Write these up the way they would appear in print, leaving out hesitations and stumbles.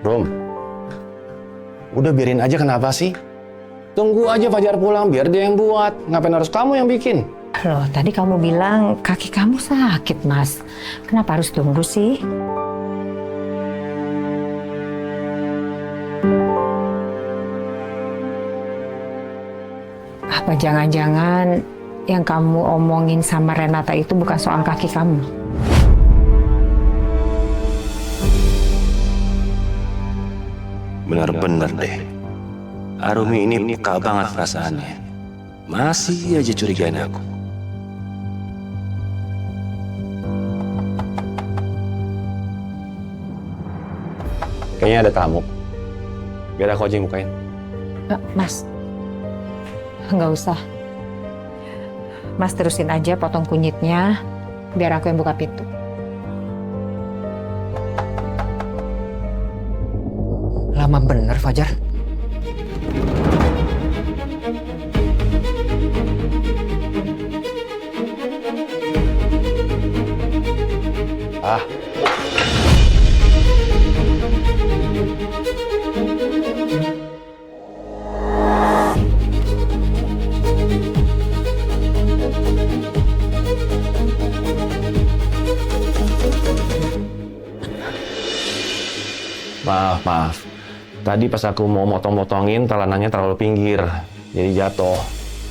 Rum, udah biarin aja, kenapa sih? Tunggu aja Fajar pulang, biar dia yang buat. Ngapain harus kamu yang bikin? Loh, tadi kamu bilang kaki kamu sakit, Mas. Kenapa harus tunggu sih? Apa jangan-jangan yang kamu omongin sama Renata itu bukan soal kaki kamu? Bener-bener deh. Arumi ini peka banget perasaannya. Masih aja curigain aku. Kayaknya ada tamu. Biar aku aja yang bukain. Mas, nggak usah. Mas terusin aja potong kunyitnya, biar aku yang buka pintu. Lama bener, Fajar. Ah. Maaf. Tadi pas aku mau motong-motongin, telanangnya terlalu pinggir. Jadi jatuh.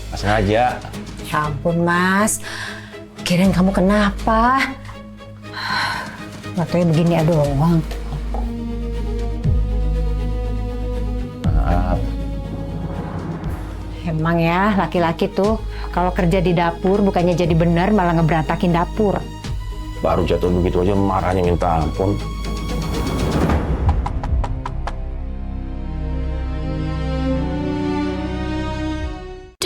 Nggak sengaja. Ya ampun, Mas. Kirain kamu kenapa? Nggak tahu ya begini doang. Maaf. Emang ya, laki-laki tuh kalau kerja di dapur bukannya jadi benar malah ngeberantakin dapur. Baru jatuh begitu aja marahnya minta ampun.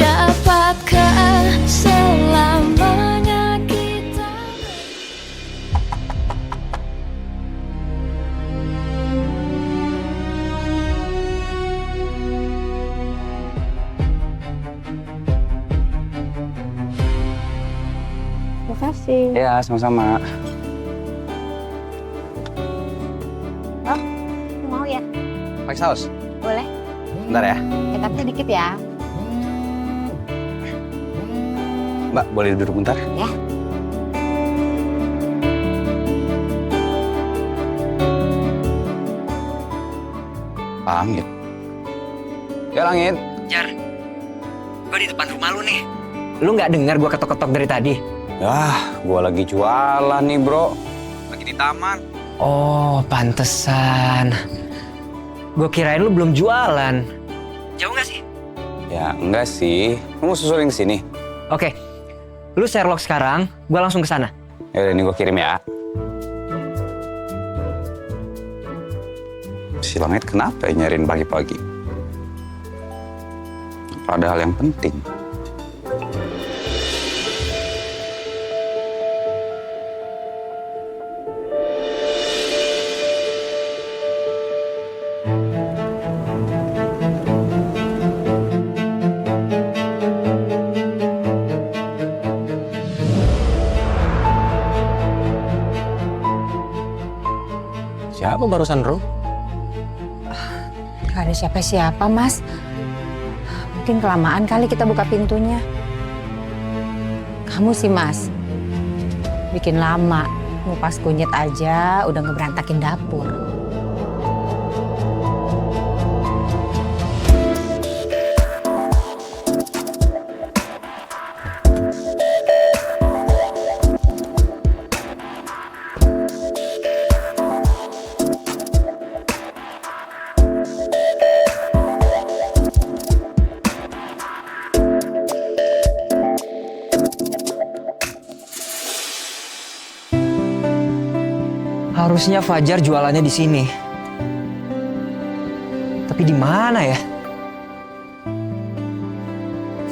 Dapatkah selamanya kita Terima kasih. Ya, sama-sama. Oh, mau ya? Pakai saus? Boleh. Bentar ya. Tapi sedikit ya. Mbak, boleh duduk bentar? Ya. Langit. Ya, Langit. Jar, gue di depan rumah lu nih. Lu nggak dengar gue ketok-ketok dari tadi? Yah, gua lagi jualan nih, bro. Lagi di taman. Oh, pantesan. Gue kirain lu belum jualan. Jauh nggak sih? Ya, enggak sih. Lu mau susulin ke sini? Oke, lu Sherlock sekarang, gue langsung ke sana. Yaudah, ini gua kirim ya. Si Langit kenapa ya nyariin pagi-pagi? Ada hal yang penting. Siapa barusan, Rum? Gak ada siapa-siapa, Mas. Mungkin kelamaan kali kita buka pintunya. Kamu sih, Mas. Bikin lama. Ngupas kunyit aja udah ngeberantakin dapur. Harusnya Fajar jualannya di sini. Tapi di mana ya?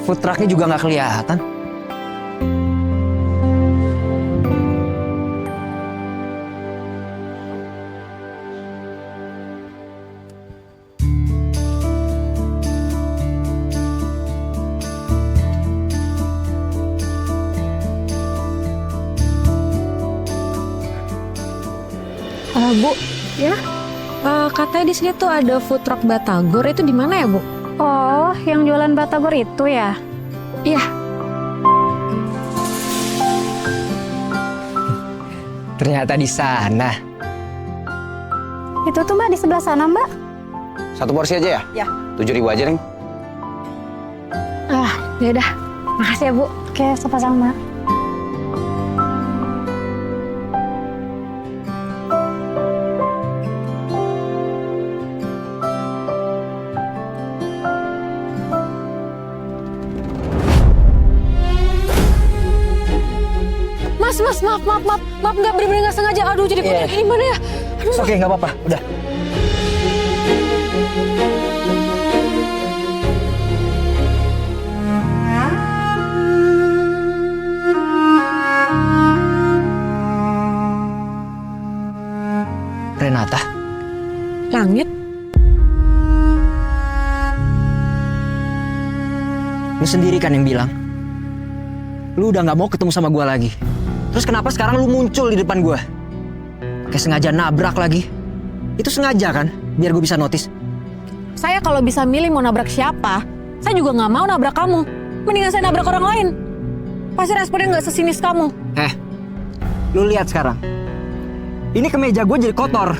Food trucknya juga nggak kelihatan. Bu, ya? Katanya di sini tuh ada food truck Batagor, itu di mana ya, Bu? Oh, yang jualan batagor itu ya? Iya. Ternyata di sana. Itu tuh Mbak di sebelah sana Mbak. Satu porsi aja ya? Ya. 7.000 aja, Neng. Ya udah. Makasih ya, Bu. Oke, sama-sama. Mas, maaf, nggak bener-bener nggak sengaja. Aduh, jadi kotor gini mana ya? Aduh, Oke, nggak apa-apa. Udah. Renata, Langit. lu sendiri kan yang bilang, lu udah nggak mau ketemu sama gua lagi. Terus kenapa sekarang lu muncul di depan gua? Kayak sengaja nabrak lagi. Itu sengaja kan? Biar gue bisa notice. Saya kalau bisa milih mau nabrak siapa, saya juga nggak mau nabrak kamu. Mendingan saya nabrak orang lain. Pasti responnya nggak sesinis kamu. Lu lihat sekarang. Ini kemeja gue jadi kotor.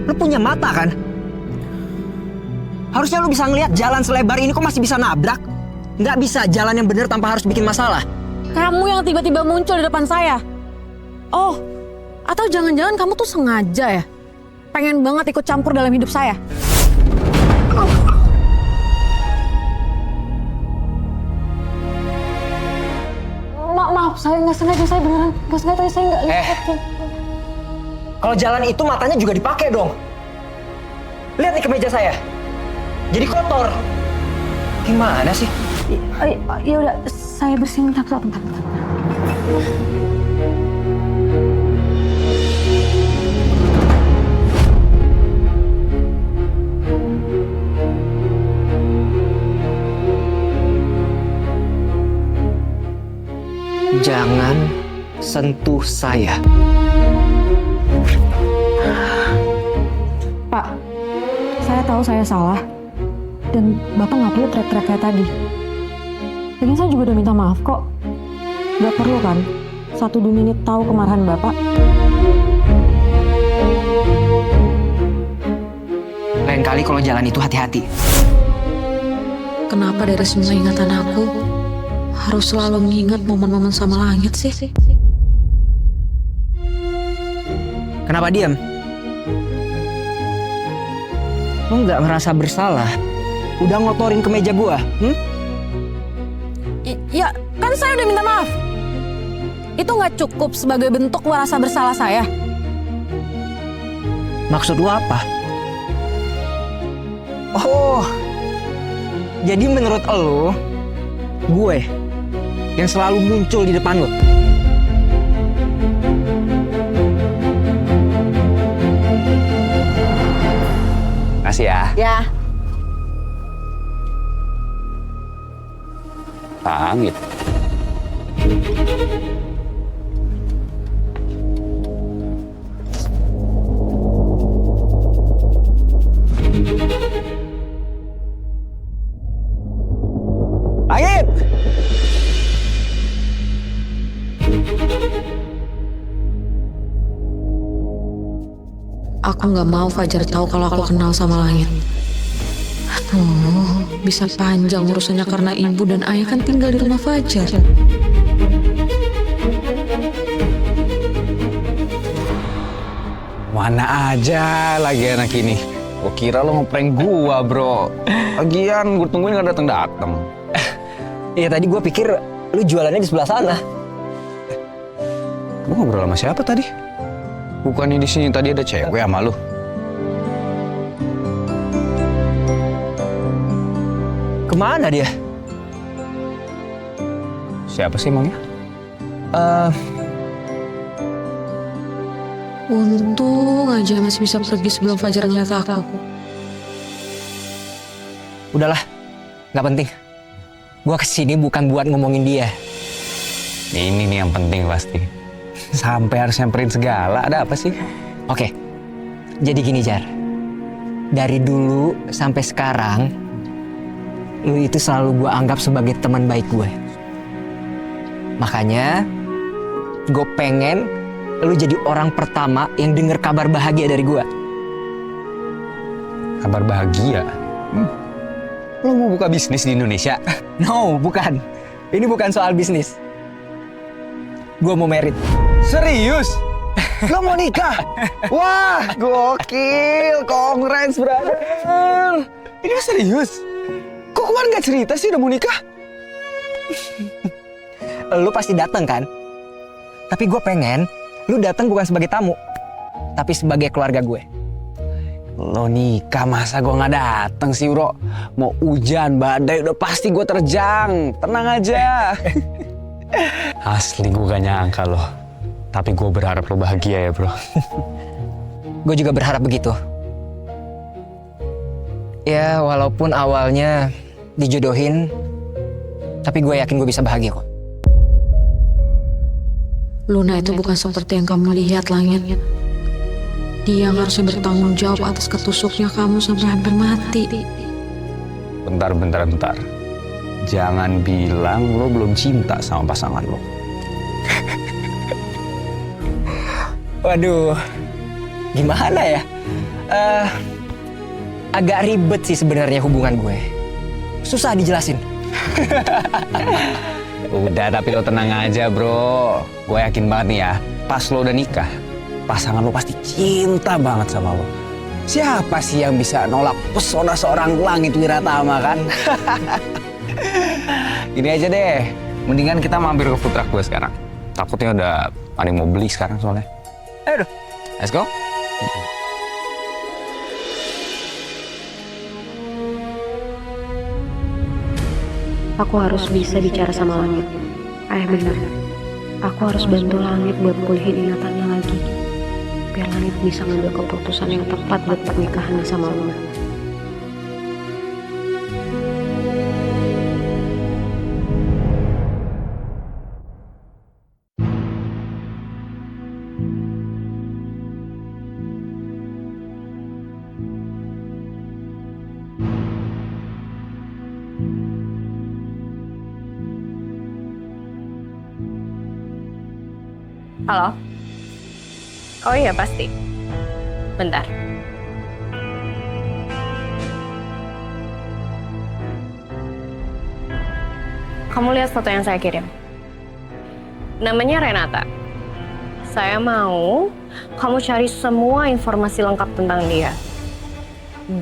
Lu punya mata kan? Harusnya lu bisa ngelihat jalan selebar ini kok masih bisa nabrak. Nggak bisa jalan yang bener tanpa harus bikin masalah. Kamu yang tiba-tiba muncul di depan saya. Oh, atau jangan-jangan kamu tuh sengaja ya? Pengen banget ikut campur dalam hidup saya. Maaf, saya nggak sengaja, saya beneran nggak sengaja, saya nggak lihat. Kalau jalan itu matanya juga dipakai dong. Lihat nih kemeja saya. Jadi kotor. Gimana sih? Ya udah, saya bersihin bentar. Jangan sentuh saya. Pak, saya tahu saya salah. Dan Bapak nggak perlu teriak-teriak kayak tadi. Lagian saya juga udah minta maaf kok. Gak perlu kan 1-2 menit tahu kemarahan Bapak. Lain kali kalau jalan itu hati-hati. Kenapa dari semua ingatan aku harus selalu mengingat momen-momen sama langit sih? Kenapa diam? Lu nggak ngerasa bersalah? Udah ngotorin kemeja gua, Ya, kan saya udah minta maaf. Itu nggak cukup sebagai bentuk rasa bersalah saya. Maksud lu apa? Oh, jadi menurut lu, gue yang selalu muncul di depan lu. Makasih ya. Ya. Langit. Langit! Aku nggak mau Fajar tahu kalau aku kenal sama Langit. Aduh, bisa panjang urusannya karena ibu dan ayah kan tinggal di rumah Fajar. Mana aja lagi anak ini. Gua kira lo ngeprank gua, bro. Lagian gue tungguin gak dateng-dateng. Iya tadi gue pikir lu jualannya di sebelah sana. Gua ngobrol sama siapa tadi? Bukannya di sini tadi ada cewek sama lu? Kemana dia? Siapa sih emangnya? Untung aja masih bisa pergi sebelum Fajar ngeliat aku. Udahlah, nggak penting. Gua kesini bukan buat ngomongin dia. Ini nih yang penting pasti. Sampai harus nyamperin segala, ada apa sih? Oke, Jadi gini Jar, dari dulu sampai sekarang, lu itu selalu gue anggap sebagai teman baik gue. Makanya, gue pengen lu jadi orang pertama yang denger kabar bahagia dari gue. Kabar bahagia? Lo mau buka bisnis di Indonesia? No, bukan. Ini bukan soal bisnis. Gue mau merit. Serius? Lo mau nikah? Wah, gokil. Congrats, brother. Ini serius? Kok kemarin gak cerita sih udah mau nikah? Lu pasti datang kan? Tapi gue pengen lu datang bukan sebagai tamu, tapi sebagai keluarga gue. Lo nikah masa gue gak dateng sih, bro? Mau hujan, badai, udah pasti gue terjang. Tenang aja. Asli gue gak nyangka loh. Tapi gue berharap lo bahagia ya, bro. Gue juga berharap begitu. Ya, walaupun awalnya dijodohin, tapi gue yakin gue bisa bahagia kok. Luna itu bukan seperti yang kamu lihat, Langit. Dia yang harusnya bertanggung jawab atas ketusuknya kamu sampai hampir mati. Bentar. Jangan bilang lo belum cinta sama pasangan lo. Waduh, gimana ya? Agak ribet sih sebenarnya hubungan gue. Susah dijelasin. Udah, tapi lo tenang aja, bro. Gue yakin banget nih ya, pas lo udah nikah, pasangan lo pasti cinta banget sama lo. Siapa sih yang bisa nolak pesona seorang Langit Wiratama kan? Gini aja deh, mendingan kita mampir ke food truck gue sekarang. Takutnya ada yang mau beli sekarang soalnya. Ayo, let's go. Aku harus bisa bicara sama Langit. Benar. Aku harus bantu Langit buat pulihin ingatannya lagi. Biar Langit bisa ngambil keputusan yang tepat buat pernikahannya sama Luna. Halo? Oh iya, pasti. Bentar. Kamu lihat foto yang saya kirim? Namanya Renata. Saya mau kamu cari semua informasi lengkap tentang dia.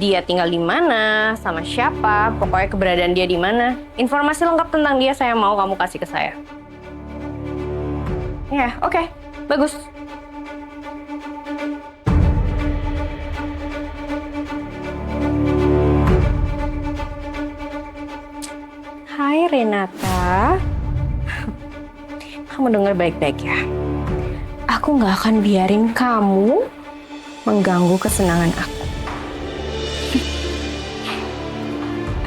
Dia tinggal di mana, sama siapa, pokoknya keberadaan dia di mana. Informasi lengkap tentang dia saya mau kamu kasih ke saya. Ya, oke. Bagus. Hai Renata. Kamu dengar baik-baik ya. Aku nggak akan biarin kamu mengganggu kesenangan aku.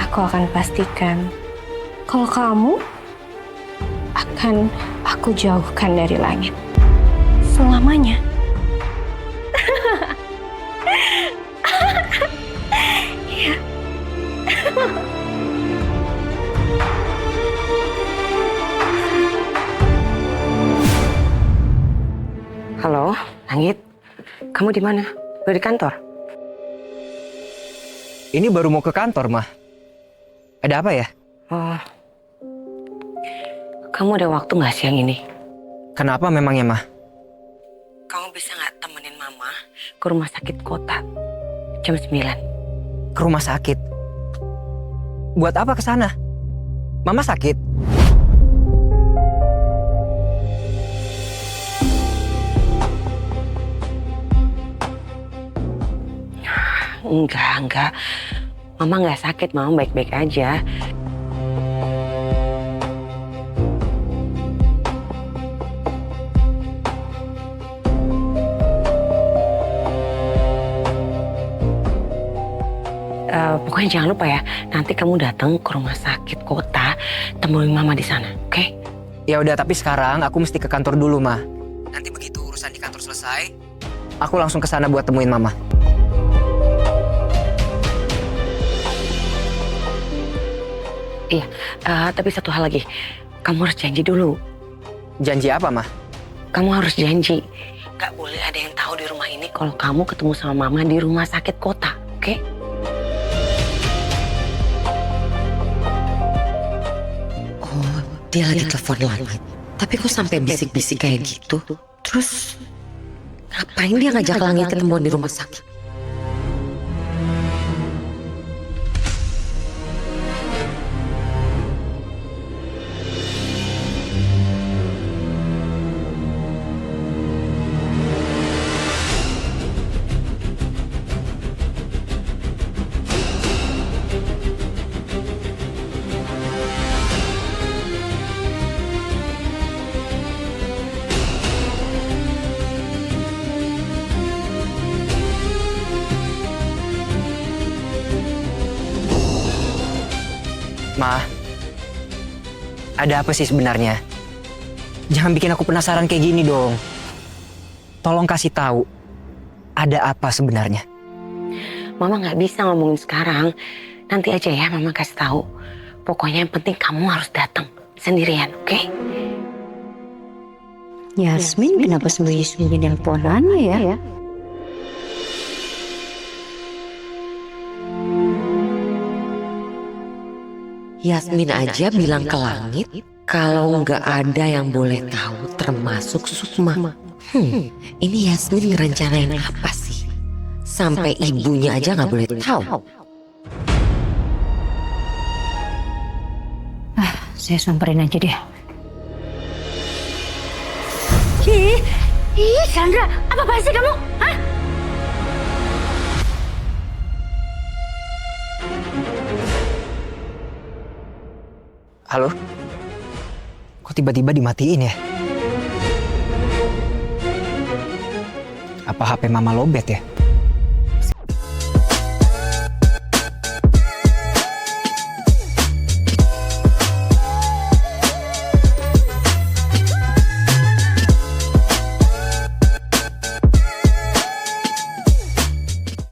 Aku akan pastikan kalau kamu akan aku jauhkan dari Langit selamanya. Ya. Halo, Langit. Kamu di mana? Udah di kantor? Ini baru mau ke kantor, Mah. Ada apa ya? Oh. Kamu ada waktu nggak siang ini? Kenapa memangnya, Mah? Kamu bisa nggak temenin Mama ke rumah sakit kota jam 9? Ke rumah sakit? Buat apa ke sana? Mama sakit? Enggak. Mama nggak sakit, Mama baik-baik aja. Pokoknya jangan lupa ya, nanti kamu datang ke rumah sakit kota, temuin Mama di sana, oke? Ya udah, tapi sekarang aku mesti ke kantor dulu, Mah. Nanti begitu urusan di kantor selesai, aku langsung ke sana buat temuin Mama. Iya, tapi satu hal lagi. Kamu harus janji dulu. Janji apa, Ma? Kamu harus janji. Gak boleh ada yang tahu di rumah ini kalau kamu ketemu sama Mama di rumah sakit kota, oke? Oh, dia lagi telepon lagi. Tapi kok sampai bisik-bisik kayak gitu? Terus ngapain dia ngajak Langit ketemuan di rumah sakit? Ma, ada apa sih sebenarnya? Jangan bikin aku penasaran kayak gini dong. Tolong kasih tahu, ada apa sebenarnya? Mama nggak bisa ngomongin sekarang. Nanti aja ya Mama kasih tahu. Pokoknya yang penting kamu harus datang sendirian, oke? Yasmin kenapa sembunyi-sembunyi teleponannya ya? Yasmin aja bilang ke Langit kalau nggak ada yang boleh tahu termasuk Sukma. Ini Yasmin ngerencanain apa sih? Sampai ibunya aja nggak boleh tahu. Saya samperin aja deh. Ih, Chandra, apa sih kamu? Hah? Halo? Kok tiba-tiba dimatiin ya? Apa HP Mama lobet ya?